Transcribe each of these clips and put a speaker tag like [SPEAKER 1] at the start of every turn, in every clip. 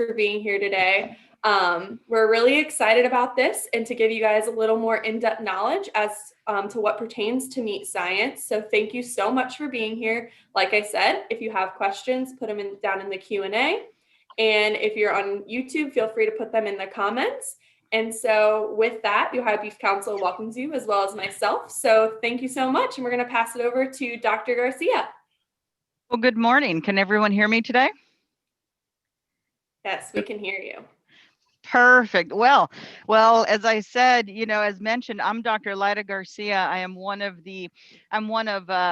[SPEAKER 1] for being here today. We're really excited about this and to give you guys a little more in-depth knowledge as to what pertains to meat science. So thank you so much for being here. Like I said, if you have questions, put them down in the Q&A. And if you're on YouTube, feel free to put them in the comments. And so with that, the Ohio Beef Council welcomes you as well as myself. So thank you so much. And we're going to pass it over to Dr. Garcia.
[SPEAKER 2] Well, good morning. Can everyone hear me today?
[SPEAKER 1] Yes, we can hear you.
[SPEAKER 2] Perfect. Well, as I said, as mentioned, I'm Dr. Lyda Garcia. I'm one of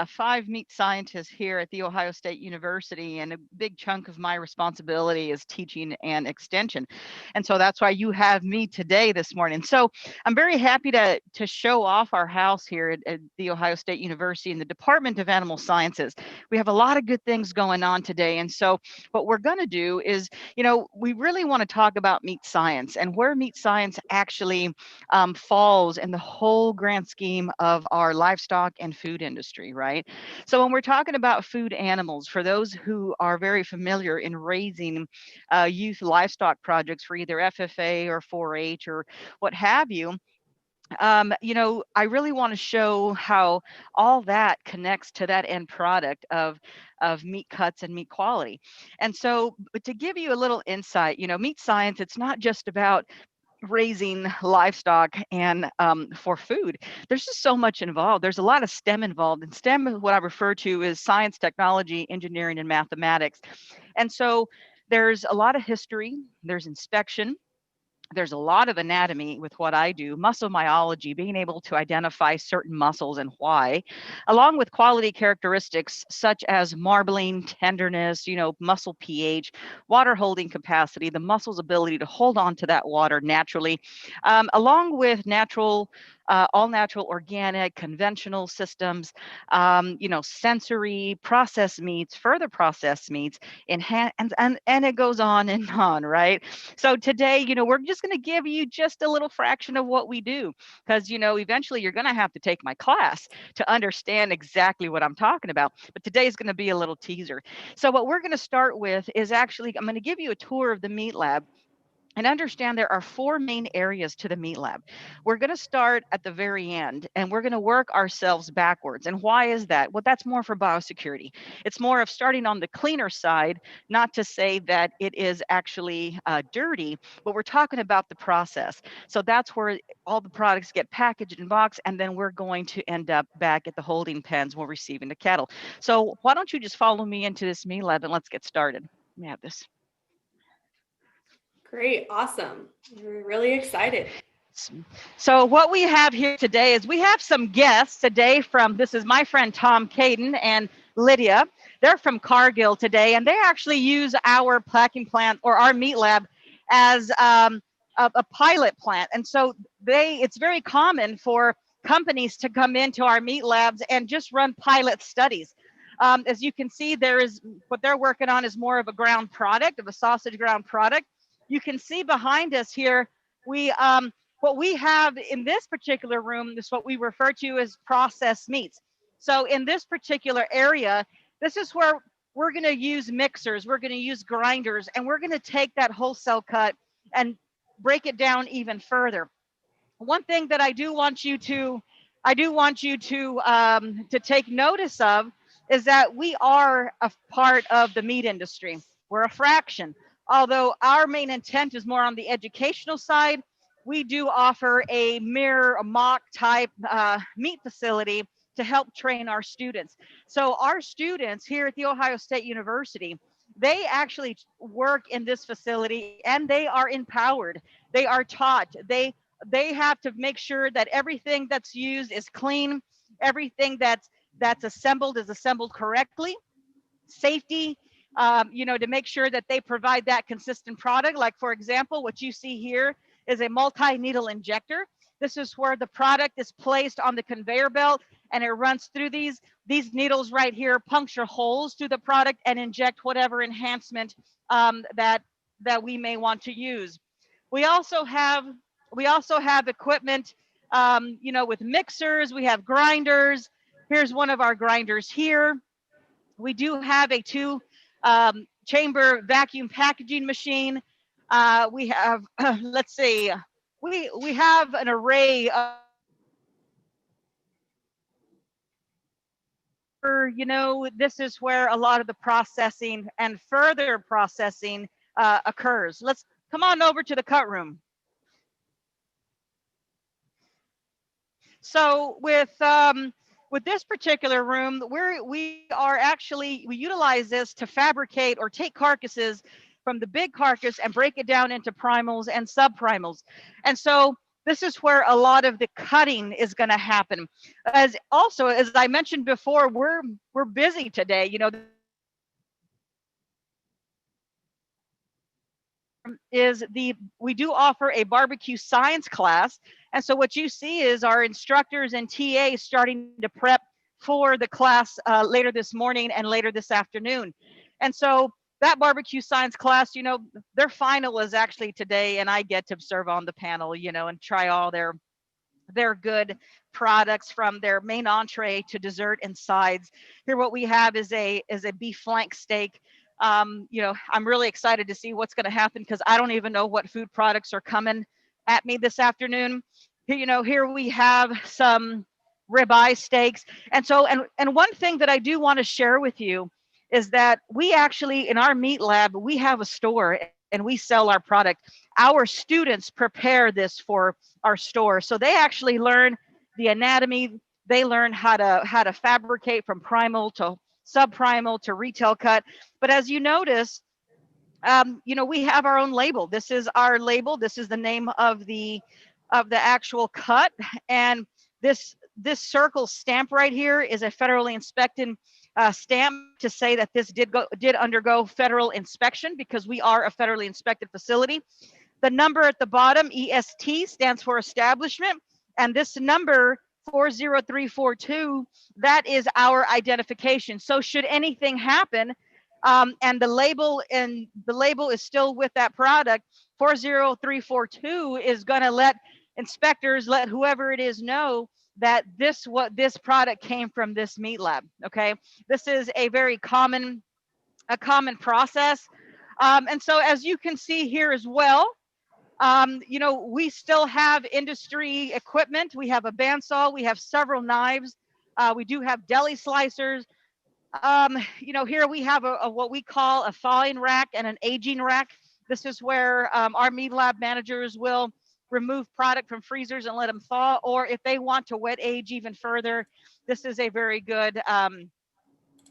[SPEAKER 2] 5 meat scientists here at The Ohio State University, and a big chunk of my responsibility is teaching and extension. And so that's why you have me today this morning. So I'm very happy to show off our house here at The Ohio State University in the Department of Animal Sciences. We have a lot of good things going on today. And so what we're going to do is, we really want to talk about meat science and where meat science actually falls in the whole grand scheme of our livestock and food industry, right? So when we're talking about food animals, for those who are very familiar in raising youth livestock projects for either FFA or 4-H or what have you, I really want to show how all that connects to that end product of meat cuts and meat quality. And so, but to give you a little insight, meat science, it's not just about raising livestock and for food. There's just so much involved. There's a lot of STEM involved, and STEM is what I refer to as science, technology, engineering, and mathematics. And so there's a lot of history, there's inspection, there's a lot of anatomy with what I do, muscle myology, being able to identify certain muscles and why, along with quality characteristics such as marbling, tenderness, muscle pH, water holding capacity, the muscle's ability to hold on to that water naturally, along with all natural, organic, conventional systems, sensory, processed meats, further processed meats, and it goes on and on, right? So today, we're just going to give you just a little fraction of what we do, because, eventually you're going to have to take my class to understand exactly what I'm talking about. But today is going to be a little teaser. So what we're going to start with is actually, I'm going to give you a tour of the meat lab. And understand there are 4 main areas to the meat lab. We're going to start at the very end, and we're going to work ourselves backwards. And why is that? Well, that's more for biosecurity. It's more of starting on the cleaner side, not to say that it is actually dirty, but we're talking about the process. So that's where all the products get packaged and boxed, and then we're going to end up back at the holding pens when we're receiving the cattle. So why don't you just follow me into this meat lab and let's get started. Let me have this.
[SPEAKER 1] Great. Awesome. We're really excited.
[SPEAKER 2] So what we have here today is we have some guests today this is my friend Tom Caden and Lydia. They're from Cargill today, and they actually use our packing plant or our meat lab as a pilot plant. And so it's very common for companies to come into our meat labs and just run pilot studies. As you can see, what they're working on is more of a ground product, of a sausage ground product. You can see behind us here, what we have in this particular room is what we refer to as processed meats. So in this particular area, this is where we're going to use mixers, we're going to use grinders, and we're going to take that wholesale cut and break it down even further. One thing that I do want you to take notice of is that we are a part of the meat industry. We're a fraction. Although our main intent is more on the educational side, we do offer a mock type meat facility to help train our students. So our students here at The Ohio State University, they actually work in this facility and they are empowered. They are taught. They have to make sure that everything that's used is clean, everything that's assembled is assembled correctly, safety, to make sure that they provide that consistent product. Like, for example, what you see here is a multi-needle injector. This is where the product is placed on the conveyor belt and it runs through these needles right here, puncture holes through the product and inject whatever enhancement that we may want to use. We also have equipment, with mixers. We have grinders. Here's one of our grinders here. We do have a 2 chamber vacuum packaging machine. We have, let's see, we have an array of, you know, this is where a lot of the processing and further processing occurs. Let's come on over to the cut room. So with this particular room, we are actually, we utilize this to fabricate or take carcasses from the big carcass and break it down into primals and subprimals. And so this is where a lot of the cutting is going to happen. As also, as I mentioned before, we're busy today. You know, is the we do offer a barbecue science class, and so what you see is our instructors and TAs starting to prep for the class later this morning and later this afternoon. And so that barbecue science class, you know, their final is actually today, and I get to serve on the panel, you know, and try all their good products from their main entree to dessert and sides. Here, what we have is a beef flank steak. You know, I'm really excited to see what's going to happen because I don't even know what food products are coming at me this afternoon. Here, you know, here we have some ribeye steaks, and so and one thing that I do want to share with you is that we actually in our meat lab we have a store and we sell our product. Our students prepare this for our store. So they actually learn the anatomy. They learn how to fabricate from primal to subprimal to retail cut. But as you notice, you know, we have our own label. This is our label. This is the name of the actual cut, and this circle stamp right here is a federally inspected stamp to say that this did undergo federal inspection because we are a federally inspected facility. The number at the bottom, EST, stands for establishment. And this number, 40342, that is our identification. So should anything happen, and the label is still with that product, 40342 is going to let inspectors, let whoever it is know that this product came from this meat lab. Okay, this is a very common process. And so as you can see here as well, you know, we still have industry equipment. We have a bandsaw, we have several knives, we do have deli slicers. You know, here we have a what we call a thawing rack and an aging rack. This is where our meat lab managers will remove product from freezers and let them thaw, or if they want to wet age even further, this is a very good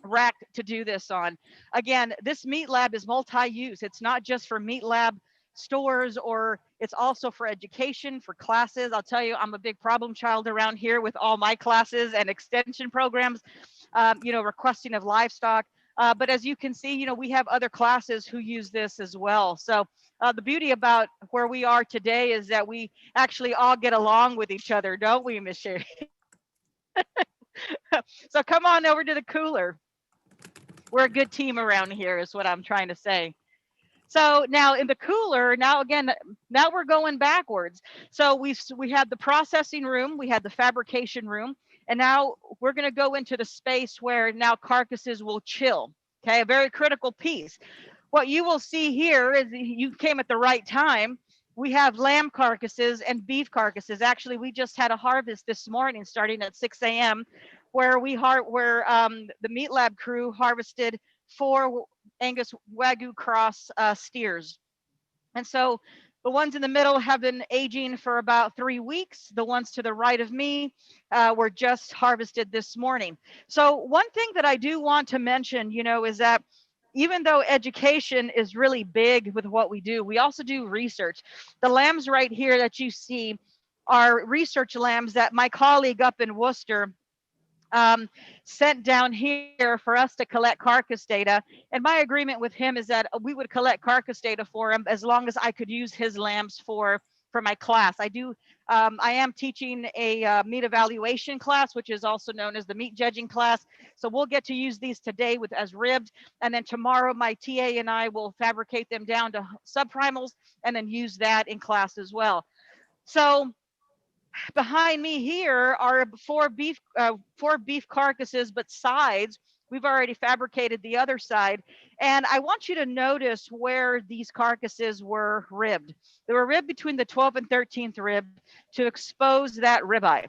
[SPEAKER 2] rack to do this on. Again, this meat lab is multi-use. It's not just for meat lab stores, or it's also for education, for classes. I'll tell you, I'm a big problem child around here with all my classes and extension programs, you know, requesting of livestock. But as you can see, you know, we have other classes who use this as well. So the beauty about where we are today is that we actually all get along with each other, don't we, Miss Sherry? So come on over to the cooler. We're a good team around here is what I'm trying to say. So now in the cooler, now again, now we're going backwards. So we had the processing room, we had the fabrication room, and now we're going to go into the space where now carcasses will chill. Okay, a very critical piece. What you will see here is you came at the right time. We have lamb carcasses and beef carcasses. Actually, we just had a harvest this morning starting at 6 a.m. where the meat lab crew harvested 4 Angus Wagyu cross steers. And so the ones in the middle have been aging for about 3 weeks. The ones to the right of me were just harvested this morning. So one thing that I do want to mention, you know, is that even though education is really big with what we do, we also do research. The lambs right here that you see are research lambs that my colleague up in Worcester sent down here for us to collect carcass data. And my agreement with him is that we would collect carcass data for him as long as I could use his lambs for my class. I am teaching a meat evaluation class, which is also known as the meat judging class. So we'll get to use these today as ribbed. And then tomorrow my TA and I will fabricate them down to subprimals and then use that in class as well. So behind me here are 4 beef carcasses, but sides. We've already fabricated the other side. And I want you to notice where these carcasses were ribbed. They were ribbed between the 12th and 13th rib to expose that ribeye.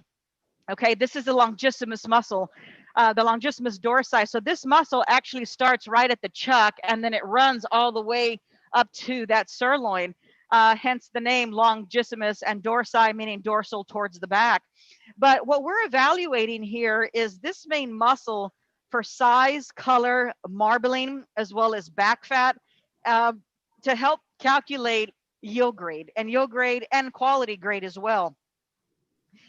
[SPEAKER 2] Okay, this is the longissimus muscle, the longissimus dorsi. So this muscle actually starts right at the chuck, and then it runs all the way up to that sirloin, hence the name longissimus, and dorsi meaning dorsal, towards the back. But what we're evaluating here is this main muscle for size, color, marbling, as well as back fat, uh, to help calculate yield grade and quality grade as well.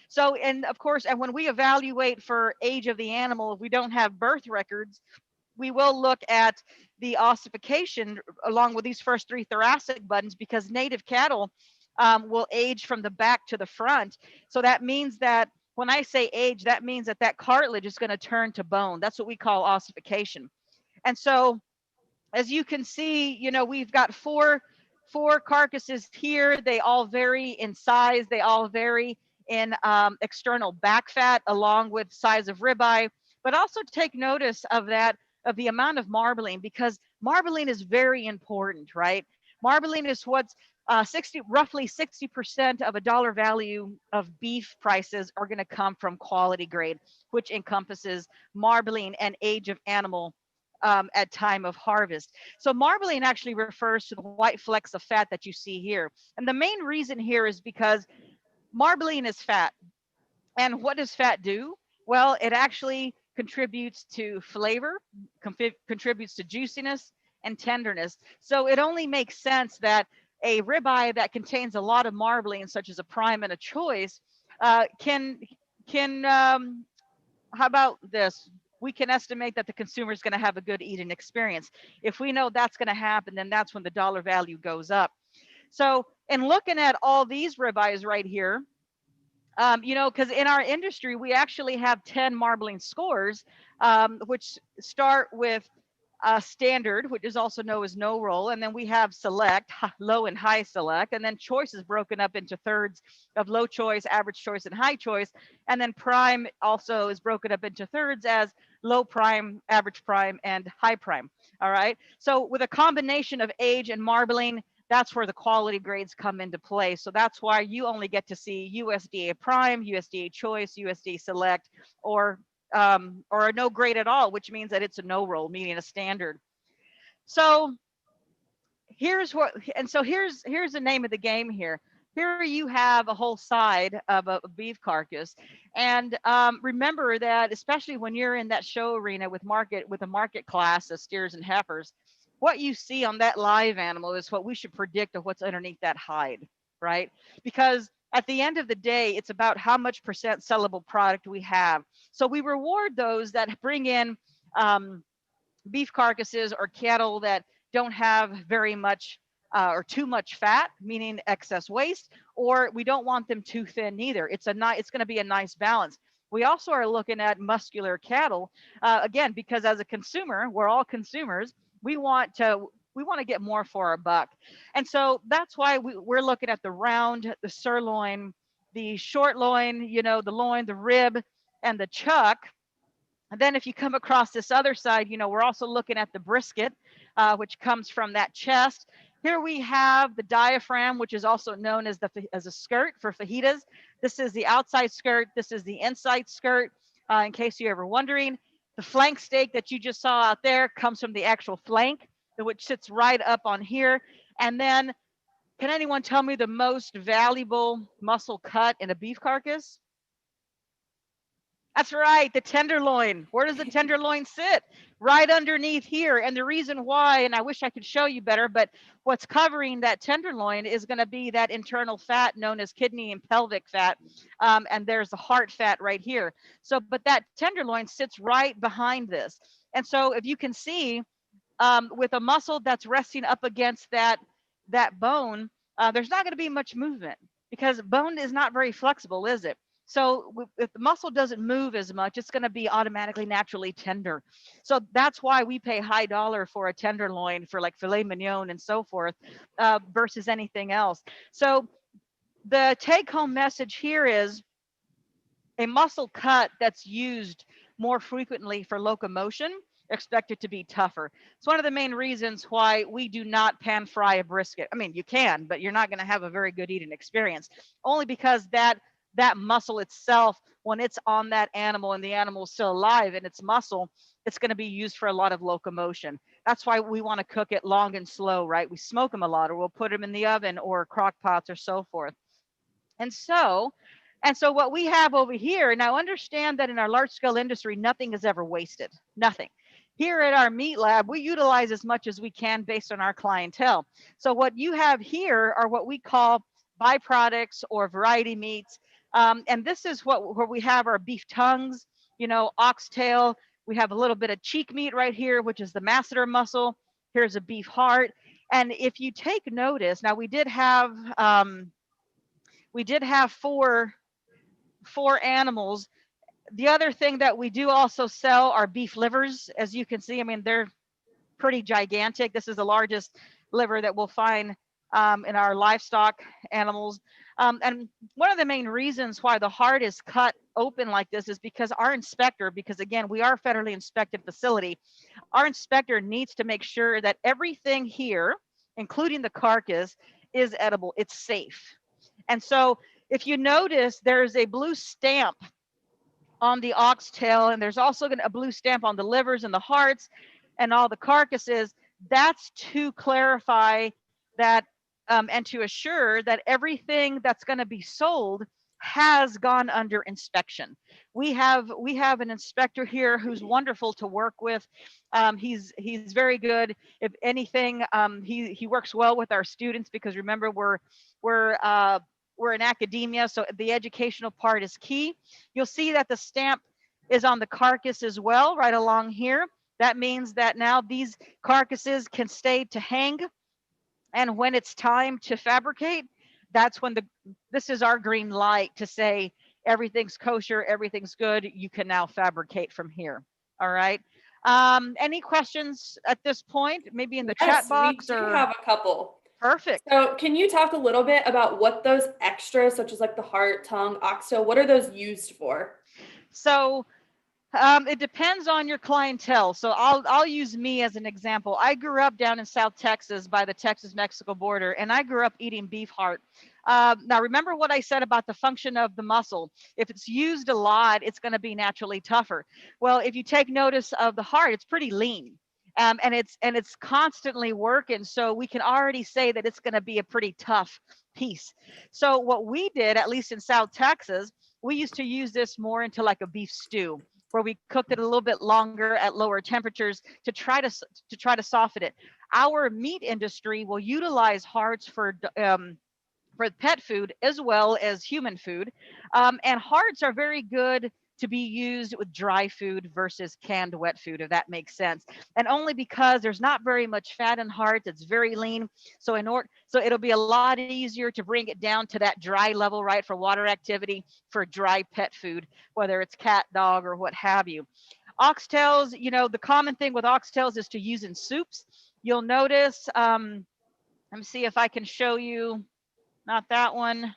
[SPEAKER 2] So, and of course, and when we evaluate for age of the animal, if we don't have birth records, we will look at the ossification along with these first three thoracic buttons, because native cattle will age from the back to the front. So that means that when I say age, that means that that cartilage is going to turn to bone. That's what we call ossification. And so, as you can see, you know, we've got four carcasses here. They all vary in size. They all vary in external back fat, along with size of ribeye. But also take notice of that, of the amount of marbling, because marbling is very important, right? Marbling is what's roughly 60% of a dollar value of beef prices are going to come from quality grade, which encompasses marbling and age of animal at time of harvest. So marbling actually refers to the white flecks of fat that you see here. And the main reason here is because marbling is fat. And what does fat do? Well, it actually contributes to flavor, contributes to juiciness and tenderness. So it only makes sense that a ribeye that contains a lot of marbling, such as a prime and a choice, can how about this? We can estimate that the consumer is going to have a good eating experience. If we know that's going to happen, then that's when the dollar value goes up. So, in looking at all these ribeyes right here, you know, because in our industry, we actually have 10 marbling scores, which start with standard, which is also known as no roll. And then we have select, low and high select. And then choice is broken up into thirds of low choice, average choice, and high choice. And then prime also is broken up into thirds as low prime, average prime, and high prime. All right. So with a combination of age and marbling, that's where the quality grades come into play. So that's why you only get to see USDA prime, USDA choice, USDA select, or a no grade at all, which means that it's a no roll, meaning a standard. So here's the name of the game here. Here you have a whole side of a beef carcass, and remember that especially when you're in that show arena with a market class of steers and heifers, what you see on that live animal is what we should predict of what's underneath that hide, right? Because at the end of the day, it's about how much percent sellable product we have. So we reward those that bring in beef carcasses or cattle that don't have very much or too much fat, meaning excess waste, or we don't want them too thin either. It's going to be a nice balance. We also are looking at muscular cattle, again, because as a consumer, we're all consumers. We want to get more for our buck. And so that's why we're looking at the round, the sirloin, the short loin, you know, the loin, the rib, and the chuck. And then if you come across this other side, you know, we're also looking at the brisket, which comes from that chest. Here we have the diaphragm, which is also known as a skirt for fajitas. This is the outside skirt. This is the inside skirt, in case you're ever wondering. The flank steak that you just saw out there comes from the actual flank, which sits right up on here. And then, can anyone tell me the most valuable muscle cut in a beef carcass? That's right, the tenderloin. Where does the tenderloin sit? Right underneath here. And the reason why, and I wish I could show you better, but what's covering that tenderloin is going to be that internal fat known as kidney and pelvic fat. And there's the heart fat right here. So, but that tenderloin sits right behind this. And so if you can see, with a muscle that's resting up against that bone, there's not going to be much movement because bone is not very flexible, is it? So if the muscle doesn't move as much, it's going to be automatically naturally tender. So that's why we pay high dollar for a tenderloin for like filet mignon and so forth, versus anything else. So the take home message here is a muscle cut that's used more frequently for locomotion expect it to be tougher. It's one of the main reasons why we do not pan fry a brisket. I mean, you can, but you're not going to have a very good eating experience, only because that muscle itself, when it's on that animal and the animal is still alive and it's muscle, it's going to be used for a lot of locomotion. That's why we want to cook it long and slow, right? We smoke them a lot, or we'll put them in the oven or crock pots or so forth. And so, what we have over here, now understand that in our large scale industry, nothing is ever wasted, nothing. Here at our meat lab, we utilize as much as we can based on our clientele. So what you have here are what we call byproducts or variety meats. And this is where we have our beef tongues, oxtail. We have a little bit of cheek meat right here, which is the masseter muscle. Here's a beef heart. And if you take notice, now we did have four animals. The other thing that we do also sell are beef livers. As you can see, I mean, they're pretty gigantic. This is the largest liver that we'll find in our livestock animals. And one of the main reasons why the heart is cut open like this is because our inspector, because again, we are a federally inspected facility, our inspector needs to make sure that everything here, including the carcass, is edible, it's safe. And so if you notice, there's a blue stamp on the oxtail, and there's also a blue stamp on the livers and the hearts and all the carcasses. That's to clarify that and to assure that everything that's going to be sold has gone under inspection. We have an inspector here who's wonderful to work with. He's very good. If anything, he works well with our students, because remember, we're in academia, so the educational part is key. You'll see that the stamp is on the carcass as well, right along here. That means that now these carcasses can stay to hang, and when it's time to fabricate, that's when this is our green light to say everything's kosher, everything's good, you can now fabricate from here. All right. Any questions at this point? Maybe in the chat box?
[SPEAKER 1] We do have a couple.
[SPEAKER 2] Perfect.
[SPEAKER 1] So can you talk a little bit about what those extras, such as like the heart, tongue, oxtail, what are those used for?
[SPEAKER 2] So it depends on your clientele. So I'll use me as an example. I grew up down in South Texas by the Texas-Mexico border, and I grew up eating beef heart. Now, remember what I said about the function of the muscle. If it's used a lot, it's going to be naturally tougher. Well, if you take notice of the heart, it's pretty lean. And it's constantly working. So we can already say that it's going to be a pretty tough piece. So what we did, at least in South Texas, we used to use this more into like a beef stew, where we cooked it a little bit longer at lower temperatures to try to soften it. Our meat industry will utilize hearts for pet food as well as human food, and hearts are very good to be used with dry food versus canned wet food, if that makes sense. And only because there's not very much fat in hearts, it's very lean. So it'll be a lot easier to bring it down to that dry level, right, for water activity, for dry pet food, whether it's cat, dog, or what have you. Oxtails, the common thing with oxtails is to use in soups. You'll notice, let me see if I can show you, not that one,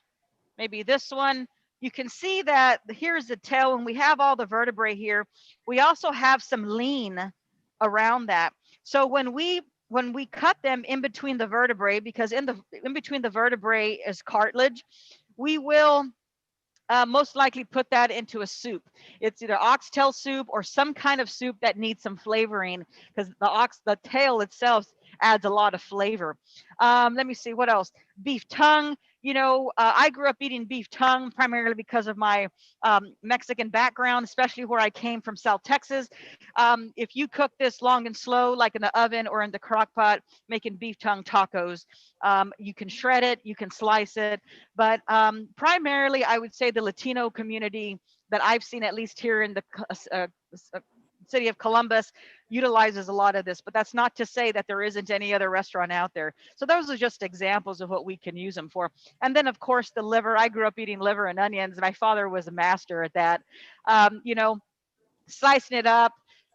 [SPEAKER 2] maybe this one. You can see that here's the tail, and we have all the vertebrae here. We also have some lean around that. So when we cut them in between the vertebrae, because in between the vertebrae is cartilage, we will most likely put that into a soup. It's either oxtail soup or some kind of soup that needs some flavoring, because the tail itself adds a lot of flavor. Let me see what else. Beef tongue. I grew up eating beef tongue primarily because of my Mexican background, especially where I came from South Texas. If you cook this long and slow, like in the oven or in the crock pot, making beef tongue tacos, you can shred it, you can slice it. But primarily, I would say the Latino community that I've seen, at least here in the city of Columbus, utilizes a lot of this, but that's not to say that there isn't any other restaurant out there. So those are just examples of what we can use them for. And then of course the liver. I grew up eating liver and onions. My father was a master at that. Slicing it up,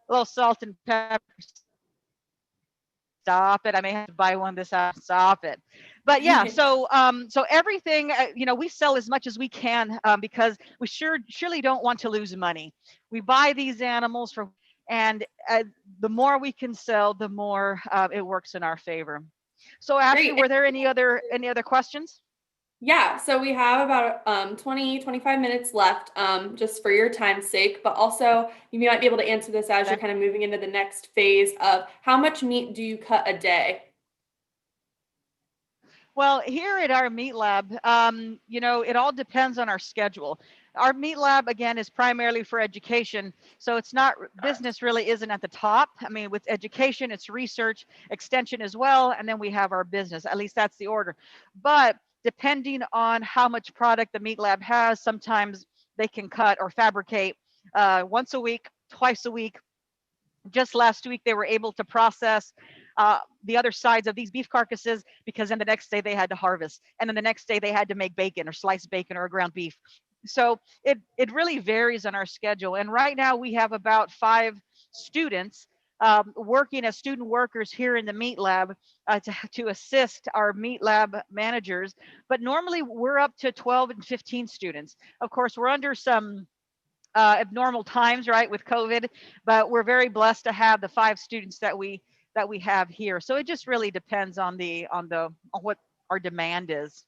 [SPEAKER 2] a little salt and pepper. Stop it. I may have to buy one this out. Stop it. But yeah, so everything, we sell as much as we can, because we surely don't want to lose money. We buy these animals for, And the more we can sell, the more it works in our favor. So Ashley,
[SPEAKER 1] Great.
[SPEAKER 2] were there any other questions?
[SPEAKER 1] Yeah, so we have about 20, 25 minutes left just for your time's sake, but also you might be able to answer this as you're kind of moving into the next phase of how much meat do you cut a day?
[SPEAKER 2] Well, here at our meat lab, you know, it all depends on our schedule. Our meat lab, again, is primarily for education. So it's not, business really isn't at the top. I mean, with education, it's research, extension as well. And then we have our business, at least that's the order. But depending on how much product the meat lab has, sometimes they can cut or fabricate once a week, twice a week. Just last week, they were able to process the other sides of these beef carcasses, because then the next day they had to harvest. And then the next day they had to make bacon or sliced bacon or ground beef. So it really varies on our schedule. And right now we have about 5 students working as student workers here in the meat lab to assist our meat lab managers. But normally we're up to 12 and 15 students. Of course, we're under some abnormal times, right, with COVID, but we're very blessed to have the 5 students that we have here. So it just really depends on what our demand is.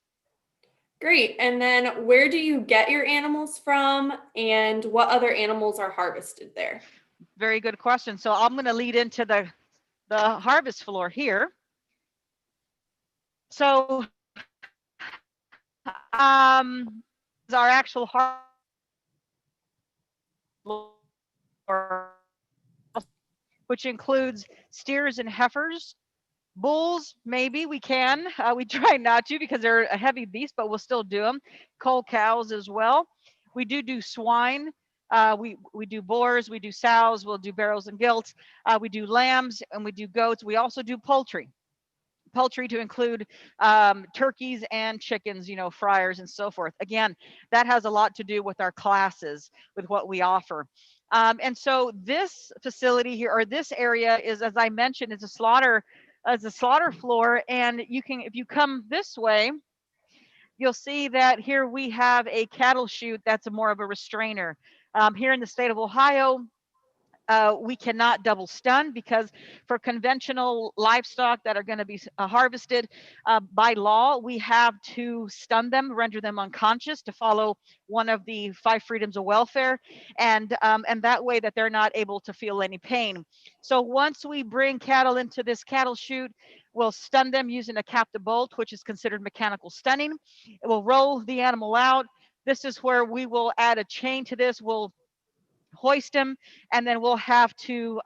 [SPEAKER 1] Great. And then where do you get your animals from and what other animals are harvested there?
[SPEAKER 2] Very good question. So I'm going to lead into the harvest floor here. So is our actual harvest floor, which includes steers and heifers. Bulls, maybe we can. We try not to because they're a heavy beast, but we'll still do them. Cull cows as well. We do swine. We do boars. We do sows. We'll do barrels and gilts. We do lambs and we do goats. We also do poultry. Poultry to include turkeys and chickens, you know, fryers and so forth. Again, that has a lot to do with our classes, with what we offer. And so this facility here, or this area, is, as I mentioned, is a slaughter floor. And you can, if you come this way, you'll see that here we have a cattle chute that's more of a restrainer. Here in the state of Ohio, we cannot double stun, because for conventional livestock that are going to be harvested, by law, we have to stun them, render them unconscious, to follow one of the 5 freedoms of welfare, and that way that they're not able to feel any pain. So once we bring cattle into this cattle chute, we'll stun them using a captive bolt, which is considered mechanical stunning. It will roll the animal out. This is where we will add a chain to this. We'll hoist him, and then we'll have to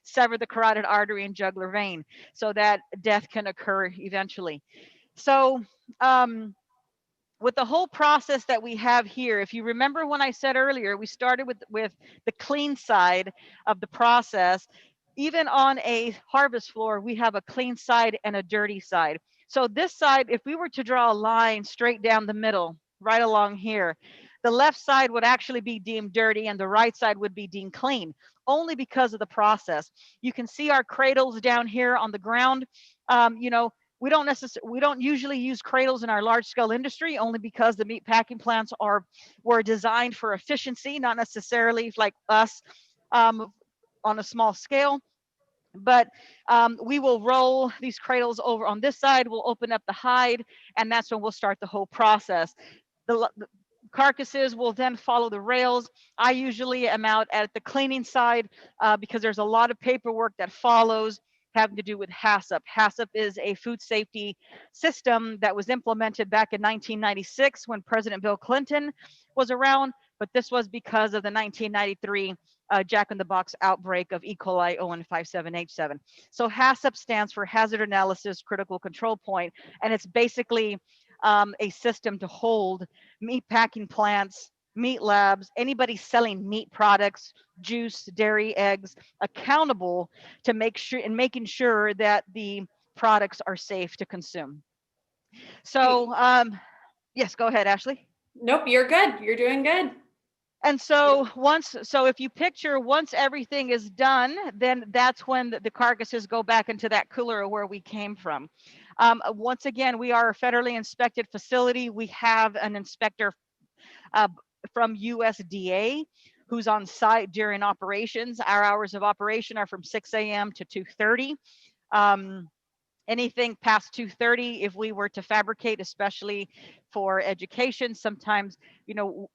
[SPEAKER 2] sever the carotid artery and jugular vein so that death can occur eventually. So with the whole process that we have here, if you remember when I said earlier, we started with the clean side of the process. Even on a harvest floor, we have a clean side and a dirty side. So this side, if we were to draw a line straight down the middle, right along here, the left side would actually be deemed dirty and the right side would be deemed clean, only because of the process. You can see our cradles down here on the ground. You know, we don't usually use cradles in our large scale industry, only because the meat packing plants were designed for efficiency, not necessarily like us on a small scale. But we will roll these cradles over on this side. We'll open up the hide, and that's when we'll start the whole process. The carcasses will then follow the rails. I usually am out at the cleaning side because there's a lot of paperwork that follows, having to do with HACCP. HACCP is a food safety system that was implemented back in 1996 when President Bill Clinton was around, but this was because of the 1993 Jack in the Box outbreak of E. coli ON57H7. So HACCP stands for Hazard Analysis Critical Control Point, and it's basically a system to hold meat packing plants, meat labs, anybody selling meat products, juice, dairy, eggs, accountable to making sure that the products are safe to consume. So, yes, go ahead, Ashley.
[SPEAKER 1] Nope, you're good. You're doing good.
[SPEAKER 2] And so if you picture, once everything is done, then that's when the carcasses go back into that cooler where we came from. Once again, we are a federally inspected facility. We have an inspector from USDA who's on site during operations. Our hours of operation are from 6 a.m. to 2:30. Anything past 2:30, if we were to fabricate, especially for education, sometimes,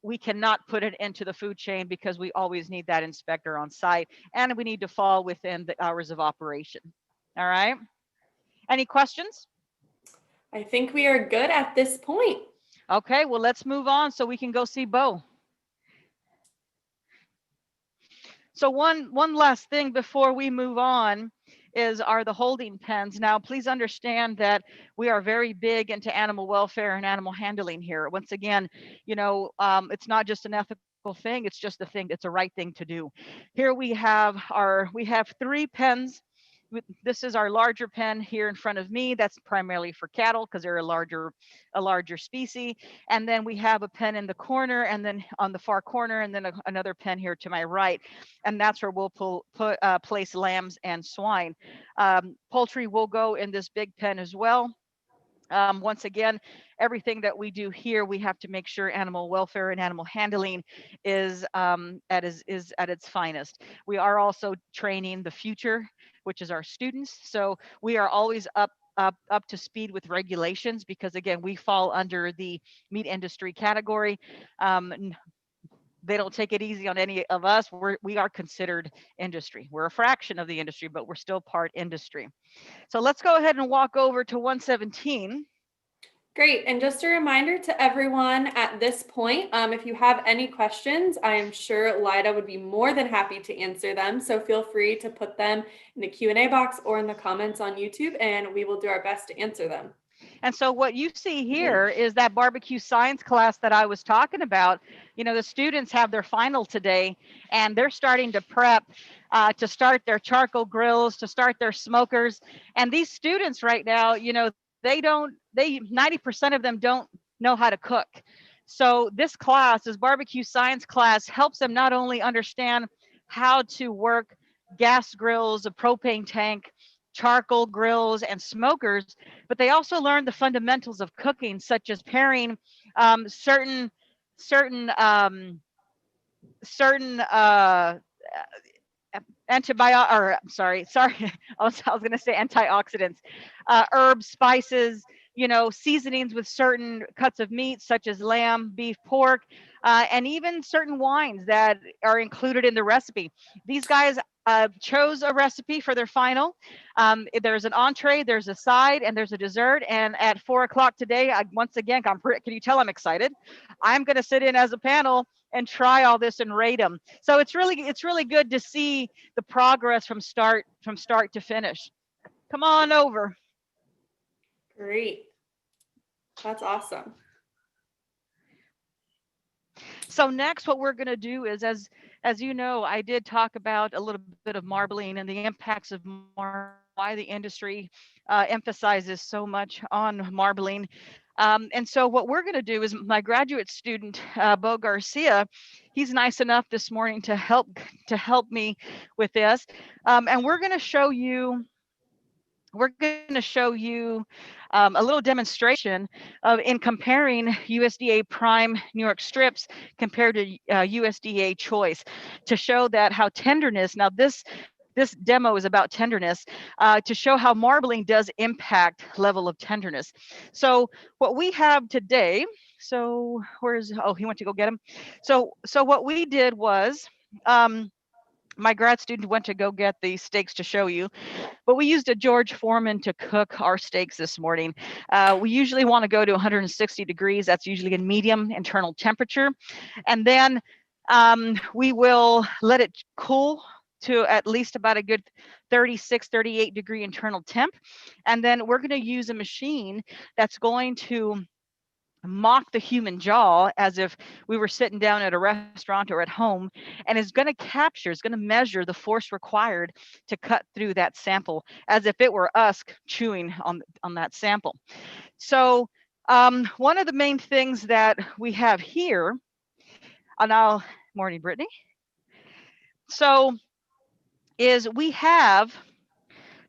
[SPEAKER 2] we cannot put it into the food chain because we always need that inspector on site, and we need to fall within the hours of operation. All right. Any questions?
[SPEAKER 1] I think we are good at this point.
[SPEAKER 2] Okay, well, let's move on so we can go see Bo. So one last thing before we move on are the holding pens. Now, please understand that we are very big into animal welfare and animal handling here. Once again, it's not just an ethical thing, it's just a thing, it's a right thing to do. Here we have 3 pens. This is our larger pen here in front of me. That's primarily for cattle because they're a larger species. And then we have a pen in the corner, and then on the far corner, and then another pen here to my right. And that's where we'll place lambs and swine. Poultry will go in this big pen as well. Once again, everything that we do here, we have to make sure animal welfare and animal handling is at its finest. We are also training the future, which is our students. So we are always up to speed with regulations because, again, we fall under the meat industry category. They don't take it easy on any of us. We are considered industry. We're a fraction of the industry, but we're still part industry. So let's go ahead and walk over to 117.
[SPEAKER 1] Great. And just a reminder to everyone at this point, if you have any questions, I am sure Lyda would be more than happy to answer them. So feel free to put them in the Q&A box or in the comments on YouTube, and we will do our best to answer them.
[SPEAKER 2] And so what you see here is that barbecue science class that I was talking about. The students have their final today, and they're starting to prep to start their charcoal grills, to start their smokers. And these students right now, 90% of them don't know how to cook. So this barbecue science class, helps them not only understand how to work gas grills, a propane tank, charcoal grills, and smokers, but they also learn the fundamentals of cooking, such as pairing certain I was going to say antioxidants, herbs, spices, seasonings with certain cuts of meat, such as lamb, beef, pork, and even certain wines that are included in the recipe. These guys chose a recipe for their final. There's an entree, there's a side, and there's a dessert. And at 4 o'clock today, once again, can you tell I'm excited? I'm going to sit in as a panel and try all this and rate them. So it's really good to see the progress from start to finish. Come on over.
[SPEAKER 1] Great. That's awesome.
[SPEAKER 2] So next, what we're going to do is, as you know, I did talk about a little bit of marbling and the impacts of marbling, why the industry emphasizes so much on marbling. And so what we're going to do is, my graduate student, Bo Garcia, he's nice enough this morning to help me with this. And we're going to show you a little demonstration in comparing USDA prime New York strips compared to USDA choice, to show that how tenderness, now this demo is about tenderness, to show how marbling does impact level of tenderness. So what we have today, he went to go get him. So what we did was, my grad student went to go get the steaks to show you, but we used a George Foreman to cook our steaks this morning. We usually want to go to 160 degrees. That's usually a medium internal temperature. And then we will let it cool to at least about a good 36, 38 degree internal temp. And then we're going to use a machine that's going to mock the human jaw as if we were sitting down at a restaurant or at home, and is going to measure the force required to cut through that sample as if it were us chewing on that sample. So one of the main things that we have here, morning, Brittany. So is we have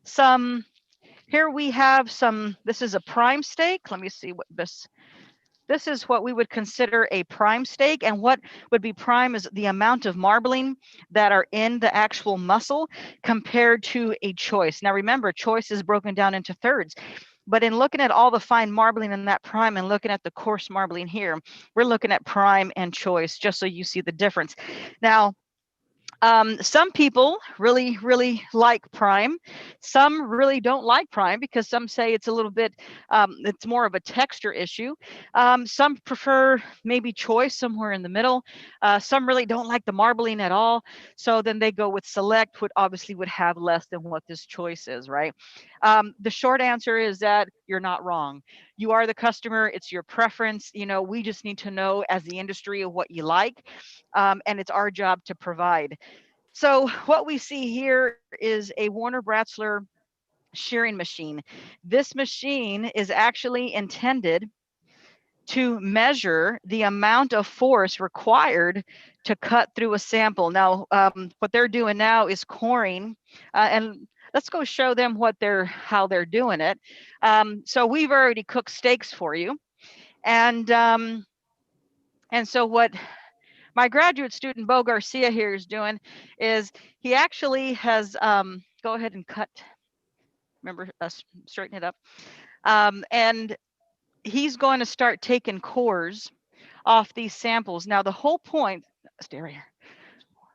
[SPEAKER 2] some, this is a prime steak. Let me see what this, This is what we would consider a prime steak. And what would be prime is the amount of marbling that are in the actual muscle compared to a choice. Now remember, choice is broken down into thirds. But in looking at all the fine marbling in that prime and looking at the coarse marbling here, we're looking at prime and choice, just so you see the difference. Now, some people really like prime. Some really don't like prime because some say it's a little bit, it's more of a texture issue. Some prefer maybe choice, somewhere in the middle. Some really don't like the marbling at all. So then they go with select, which obviously would have less than what this choice is, right? The short answer is that you're not wrong. You are the customer, it's your preference. You know, we just need to know as the industry what you like. And it's our job to provide. So what we see here is a Warner Bratzler shearing machine. This machine is actually intended to measure the amount of force required to cut through a sample. Now, what they're doing now is coring, and let's go show them how they're doing it. So we've already cooked steaks for you, and so what my graduate student, Bo Garcia, here is doing is he actually has, go ahead and cut, remember us, straighten it up. And he's going to start taking cores off these samples. Now, the whole point, stay right here.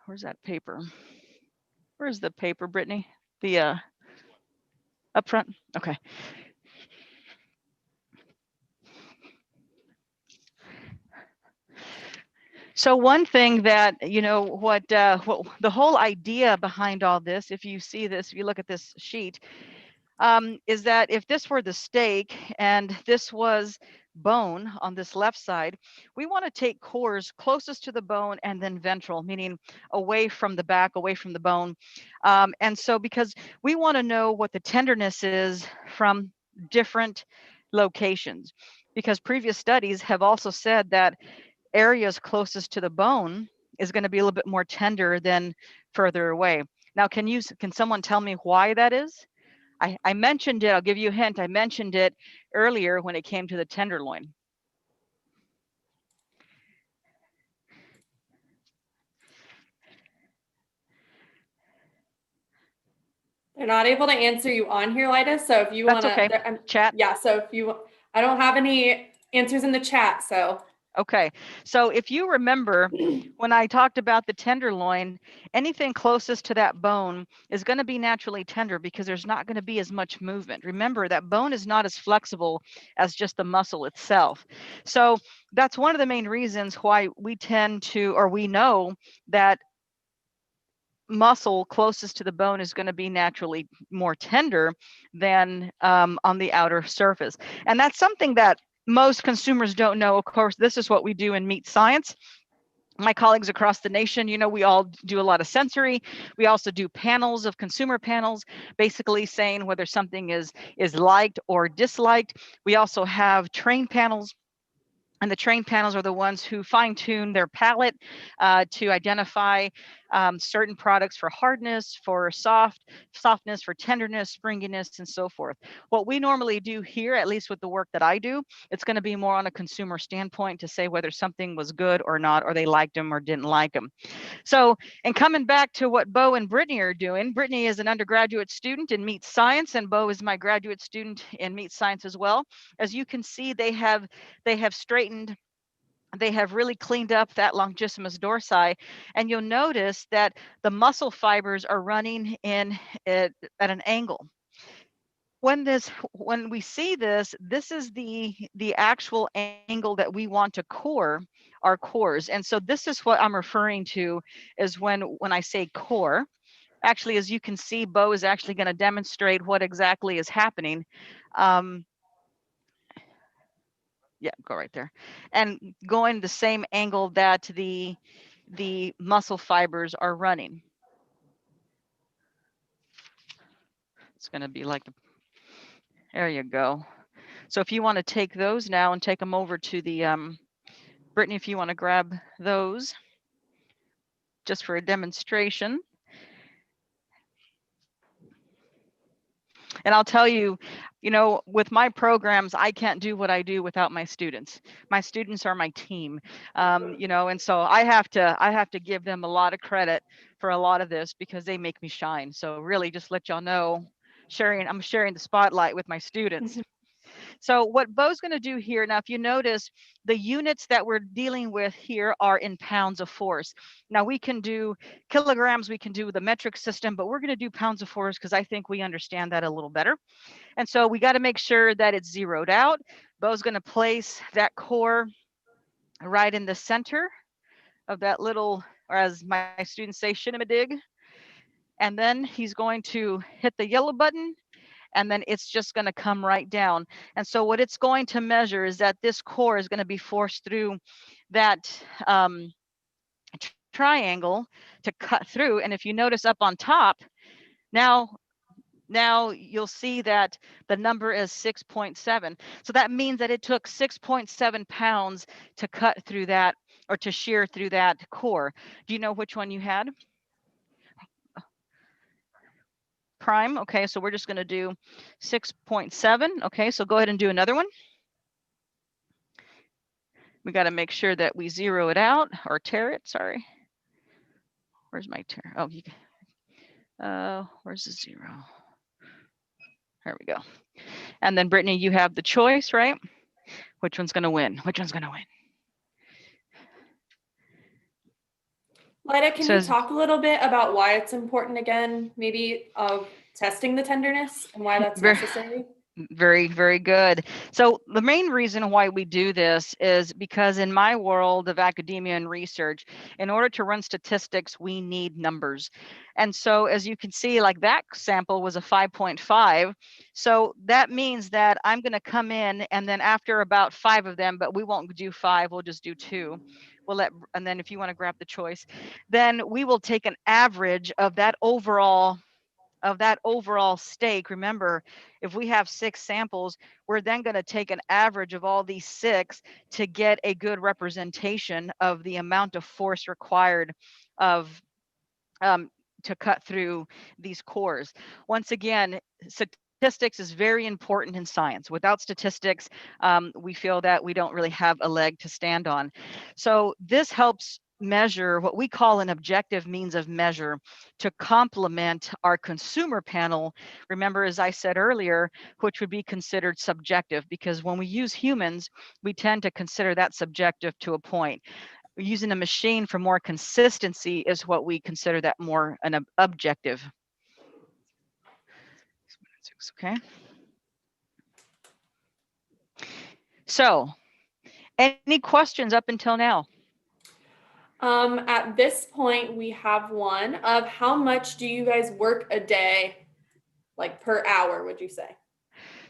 [SPEAKER 2] Where's that paper? Where's the paper, Brittany? The up front? Okay. So one thing that, you know, what the whole idea behind all this, if you see this, if you look at this sheet, is that if this were the steak and this was bone on this left side, we want to take cores closest to the bone and then ventral, meaning away from the back, away from the bone. And so because we want to know what the tenderness is from different locations, because previous studies have also said that areas closest to the bone is going to be a little bit more tender than further away. Now, can someone tell me why that is? I mentioned it, I'll give you a hint. I mentioned it earlier when it came to the tenderloin.
[SPEAKER 1] They're not able to answer you on here, Lyda. So if you want to,
[SPEAKER 2] okay. Chat.
[SPEAKER 1] Yeah. So if you, I don't have any answers in the chat. So.
[SPEAKER 2] Okay. So if you remember when I talked about the tenderloin, anything closest to that bone is going to be naturally tender because there's not going to be as much movement. Remember, that bone is not as flexible as just the muscle itself. So that's one of the main reasons why we tend to, or we know that muscle closest to the bone is going to be naturally more tender than on the outer surface. And that's something that most consumers don't know. Of course, this is what we do in meat science. My colleagues across the nation, you know, we all do a lot of sensory. We also do panels of consumer panels, basically saying whether something is liked or disliked. We also have train panels. And the trained panels are the ones who fine tune their palate to identify certain products for hardness, for softness, for tenderness, springiness, and so forth. What we normally do here, at least with the work that I do, it's going to be more on a consumer standpoint to say whether something was good or not, or they liked them or didn't like them. So, and coming back to what Bo and Brittany are doing, Brittany is an undergraduate student in meat science, and Bo is my graduate student in meat science as well. As you can see, they have straightened, they have really cleaned up that longissimus dorsi, and you'll notice that the muscle fibers are running in at an angle. When we see this, this is the actual angle that we want to core our cores. And so this is what I'm referring to is when I say core. Actually, as you can see, Bo is actually going to demonstrate what exactly is happening. Yeah, go right there. And going the same angle that the muscle fibers are running. It's going to be like, there you go. So if you want to take those now and take them over to the, Brittany, if you want to grab those just for a demonstration. And I'll tell you, You know, with my programs, I can't do what I do without my students. My students are my team, you know, and so I have to give them a lot of credit for a lot of this because they make me shine. So really, just let y'all know, I'm sharing the spotlight with my students. So what Bo's going to do here, now if you notice, the units that we're dealing with here are in pounds of force. Now we can do kilograms, we can do the metric system, but we're going to do pounds of force because I think we understand that a little better. And so we got to make sure that it's zeroed out. Bo's going to place that core right in the center of that little, or as my students say, shinamadig. And then he's going to hit the yellow button, and then it's just going to come right down. And so what it's going to measure is that this core is going to be forced through that triangle to cut through. And if you notice up on top, now you'll see that the number is 6.7. So that means that it took 6.7 pounds to cut through that, or to shear through that core. Do you know which one you had? Prime. Okay, so we're just going to do 6.7. Okay, so go ahead and do another one. We got to make sure that we zero it out, or tear it. Sorry. Where's my tear? Oh, where's the zero? There we go. And then Brittany, you have the choice, right? Which one's going to win? Which one's going to win?
[SPEAKER 1] Lyda, can you talk a little bit about why it's important again, maybe of testing the tenderness and why that's necessary?
[SPEAKER 2] Very, very good. So the main reason why we do this is because in my world of academia and research, in order to run statistics, we need numbers. And so as you can see, like that sample was a 5.5. So that means that I'm going to come in, and then after about 5 of them, but we won't do 5, we'll just do 2. And then if you want to grab the choice, then we will take an average of that overall stake. Remember, if we have 6 samples, we're then going to take an average of all these 6 to get a good representation of the amount of force required to cut through these cores. Once again, statistics is very important in science. Without statistics, we feel that we don't really have a leg to stand on. So this helps measure what we call an objective means of measure to complement our consumer panel. Remember, as I said earlier, which would be considered subjective, because when we use humans, we tend to consider that subjective to a point. Using a machine for more consistency is what we consider that more an objective. Okay. So, any questions up until now?
[SPEAKER 1] At this point, we have one of how much do you guys work a day, like per hour, would you say?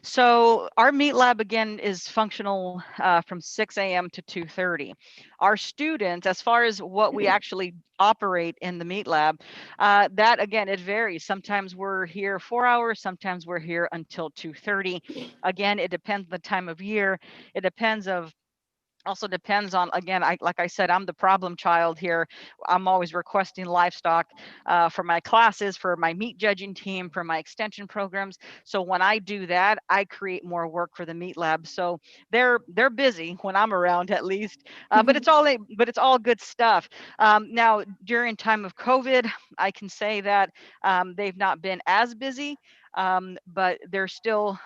[SPEAKER 2] So our meat lab, again, is functional from 6 a.m. to 2:30. Our students, as far as what we actually operate in the meat lab, that, again, it varies. Sometimes we're here 4 hours, sometimes we're here until 2:30. Again, it depends on the time of year. It also depends on, again, like I said, I'm the problem child here. I'm always requesting livestock for my classes, for my meat judging team, for my extension programs. So when I do that, I create more work for the meat lab. So they're busy when I'm around, at least. But it's all good stuff. Now, during time of COVID, I can say that they've not been as busy. But they're still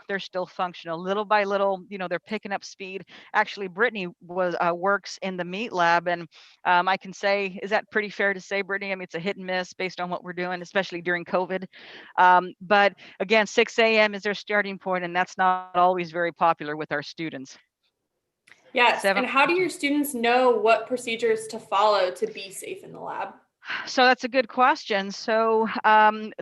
[SPEAKER 2] functional. Little by little, they're picking up speed. Actually, Brittany works in the meat lab, and I can say, is that pretty fair to say, Brittany? I mean, it's a hit and miss based on what we're doing, especially during COVID. But again, 6 a.m. is their starting point, and that's not always very popular with our students.
[SPEAKER 1] Yes. And how do your students know what procedures to follow to be safe in the lab?
[SPEAKER 2] So that's a good question. So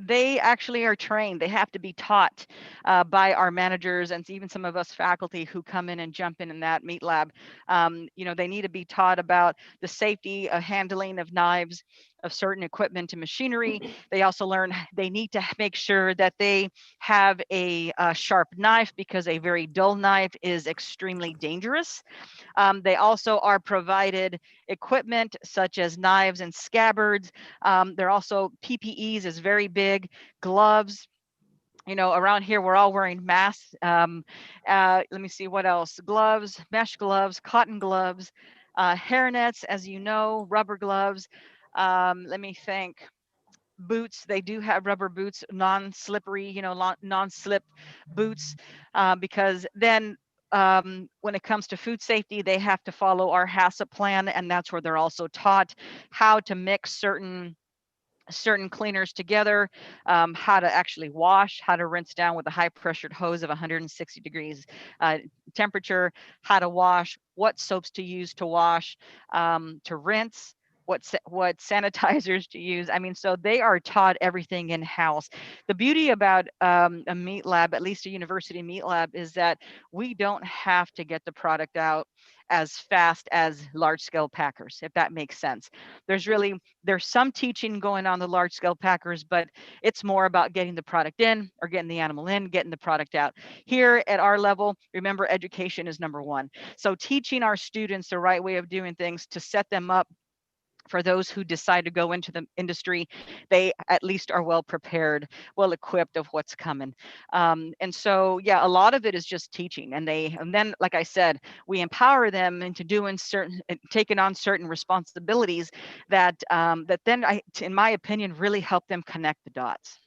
[SPEAKER 2] they actually are trained. They have to be taught by our managers and even some of us faculty who come in and jump in that meat lab. They need to be taught about the safety of handling of knives, of certain equipment and machinery. They also learn they need to make sure that they have a sharp knife, because a very dull knife is extremely dangerous. They also are provided equipment such as knives and scabbards. They're also PPEs is very big, gloves, around here, we're all wearing masks. Let me see what else. Gloves, mesh gloves, cotton gloves, hair nets, as you know, rubber gloves. Let me think. Boots, they do have rubber boots, non-slippery, non-slip boots, because then when it comes to food safety, they have to follow our HACCP plan, and that's where they're also taught how to mix certain cleaners together, how to actually wash, how to rinse down with a high pressured hose of 160 degrees temperature, how to wash, what soaps to use to wash, to rinse, what sanitizers to use. I mean, so they are taught everything in house. The beauty about a meat lab, at least a university meat lab, is that we don't have to get the product out as fast as large scale packers, if that makes sense. There's some teaching going on the large scale packers, but it's more about getting the product in or getting the animal in, getting the product out. Here at our level, remember, education is number one. So teaching our students the right way of doing things to set them up for those who decide to go into the industry, they at least are well prepared, well equipped of what's coming. And so, yeah, a lot of it is just teaching, and then, like I said, we empower them into doing taking on certain responsibilities that then, in my opinion, really help them connect the dots.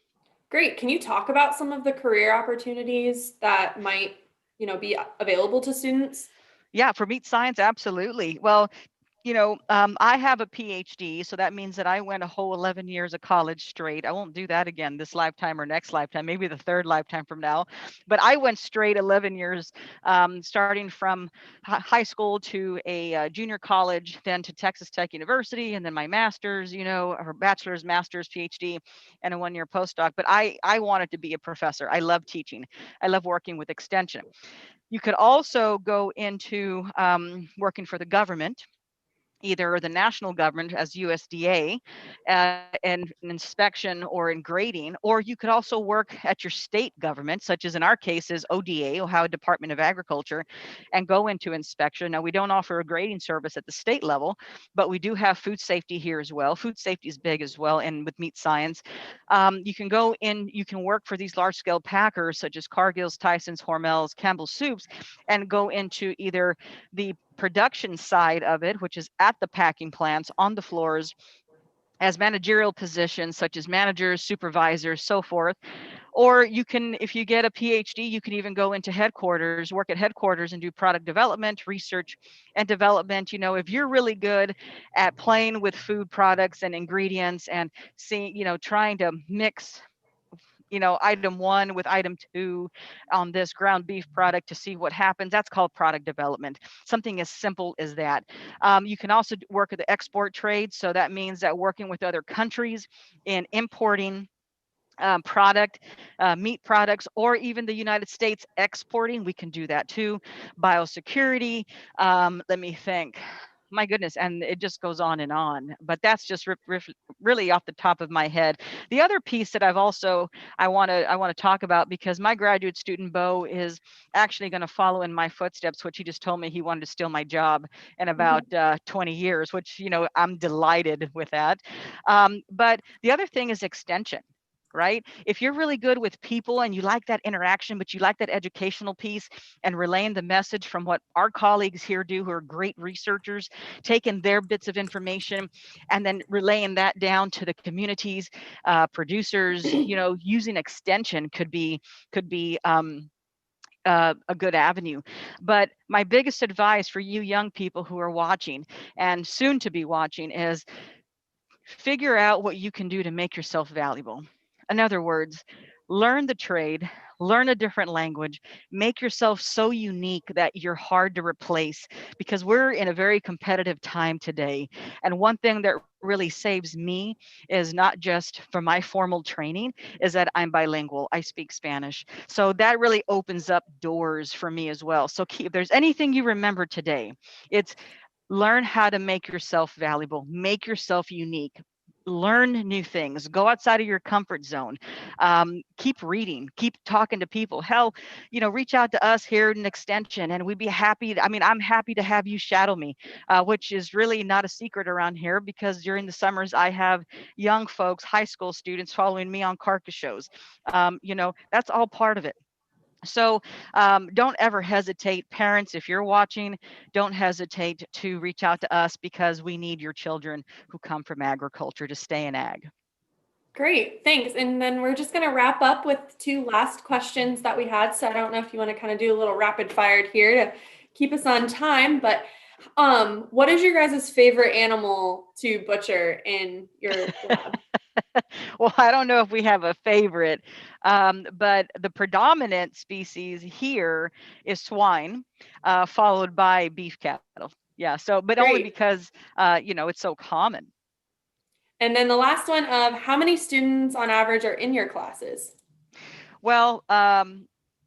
[SPEAKER 1] Great. Can you talk about some of the career opportunities that might, be available to students?
[SPEAKER 2] Yeah, for meat science, absolutely. Well, I have a PhD, so that means that I went a whole 11 years of college straight. I won't do that again this lifetime or next lifetime, maybe the third lifetime from now. But I went straight 11 years, starting from high school to a junior college, then to Texas Tech University, and then my master's, or bachelor's, master's, PhD, and a 1-year postdoc. But I wanted to be a professor. I love teaching. I love working with extension. You could also go into working for the government, either the national government as USDA, in inspection or in grading, or you could also work at your state government, such as in our case is ODA, Ohio Department of Agriculture, and go into inspection. Now, we don't offer a grading service at the state level, but we do have food safety here as well. Food safety is big as well, and with meat science. You can go in, you can work for these large scale packers such as Cargill's, Tyson's, Hormel's, Campbell's Soups, and go into either the production side of it, which is at the packing plants on the floors, as managerial positions such as managers, supervisors, so forth. Or you can, if you get a PhD, you can even go into headquarters, work at headquarters and do product development, research and development. If you're really good at playing with food products and ingredients and seeing, trying to mix item one with item two on this ground beef product to see what happens. That's called product development. Something as simple as that. You can also work at the export trade. So that means that working with other countries in importing meat products, or even the United States exporting, we can do that too. Biosecurity, let me think. My goodness, and it just goes on, but that's just really off the top of my head. The other piece that I want to talk about, because my graduate student Bo is actually going to follow in my footsteps, which he just told me he wanted to steal my job in about 20 years, which I'm delighted with that. But the other thing is extension. Right? If you're really good with people and you like that interaction, but you like that educational piece and relaying the message from what our colleagues here do, who are great researchers, taking their bits of information and then relaying that down to the communities, producers, using extension could be a good avenue. But my biggest advice for you young people who are watching and soon to be watching is figure out what you can do to make yourself valuable. In other words, learn the trade, learn a different language, make yourself so unique that you're hard to replace, because we're in a very competitive time today. And one thing that really saves me is not just for my formal training, is that I'm bilingual. I speak Spanish. So that really opens up doors for me as well. So if there's anything you remember today, it's learn how to make yourself valuable, make yourself unique. learn new things, go outside of your comfort zone, keep reading, keep talking to people. Hell, reach out to us here in Extension, and we'd be happy. I'm happy to have you shadow me, which is really not a secret around here, because during the summers I have young folks, high school students, following me on Carcass shows. That's all part of it. So don't ever hesitate. Parents, if you're watching, don't hesitate to reach out to us, because we need your children who come from agriculture to stay in ag.
[SPEAKER 1] Great, thanks. And then we're just going to wrap up with two last questions that we had. So I don't know if you want to kind of do a little rapid fire here to keep us on time, but what is your guys' favorite animal to butcher in your lab?
[SPEAKER 2] Well, I don't know if we have a favorite, but the predominant species here is swine, followed by beef cattle. Yeah, but only
[SPEAKER 1] Great.
[SPEAKER 2] because, it's so common.
[SPEAKER 1] And then the last one of how many students on average are in your classes?
[SPEAKER 2] Well,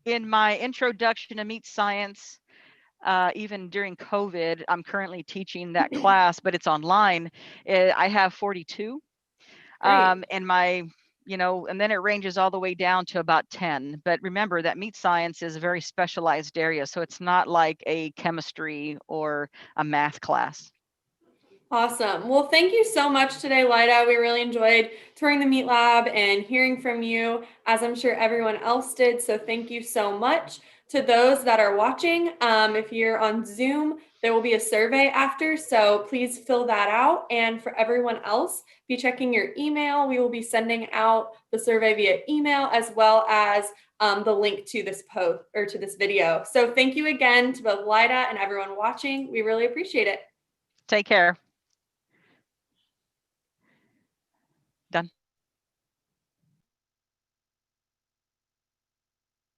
[SPEAKER 2] in my introduction to meat science, even during COVID, I'm currently teaching that class, but it's online. I have 42.
[SPEAKER 1] Great.
[SPEAKER 2] And and then it ranges all the way down to about 10. But remember that meat science is a very specialized area. So it's not like a chemistry or a math class.
[SPEAKER 1] Awesome. Well, thank you so much today, Lyda. We really enjoyed touring the meat lab and hearing from you, as I'm sure everyone else did. So thank you so much. To those that are watching, if you're on Zoom, there will be a survey after, so please fill that out. And for everyone else, be checking your email. We will be sending out the survey via email, as well as the link to this post or to this video. So thank you again to both Lyda and everyone watching. We really appreciate it.
[SPEAKER 2] Take care. Done.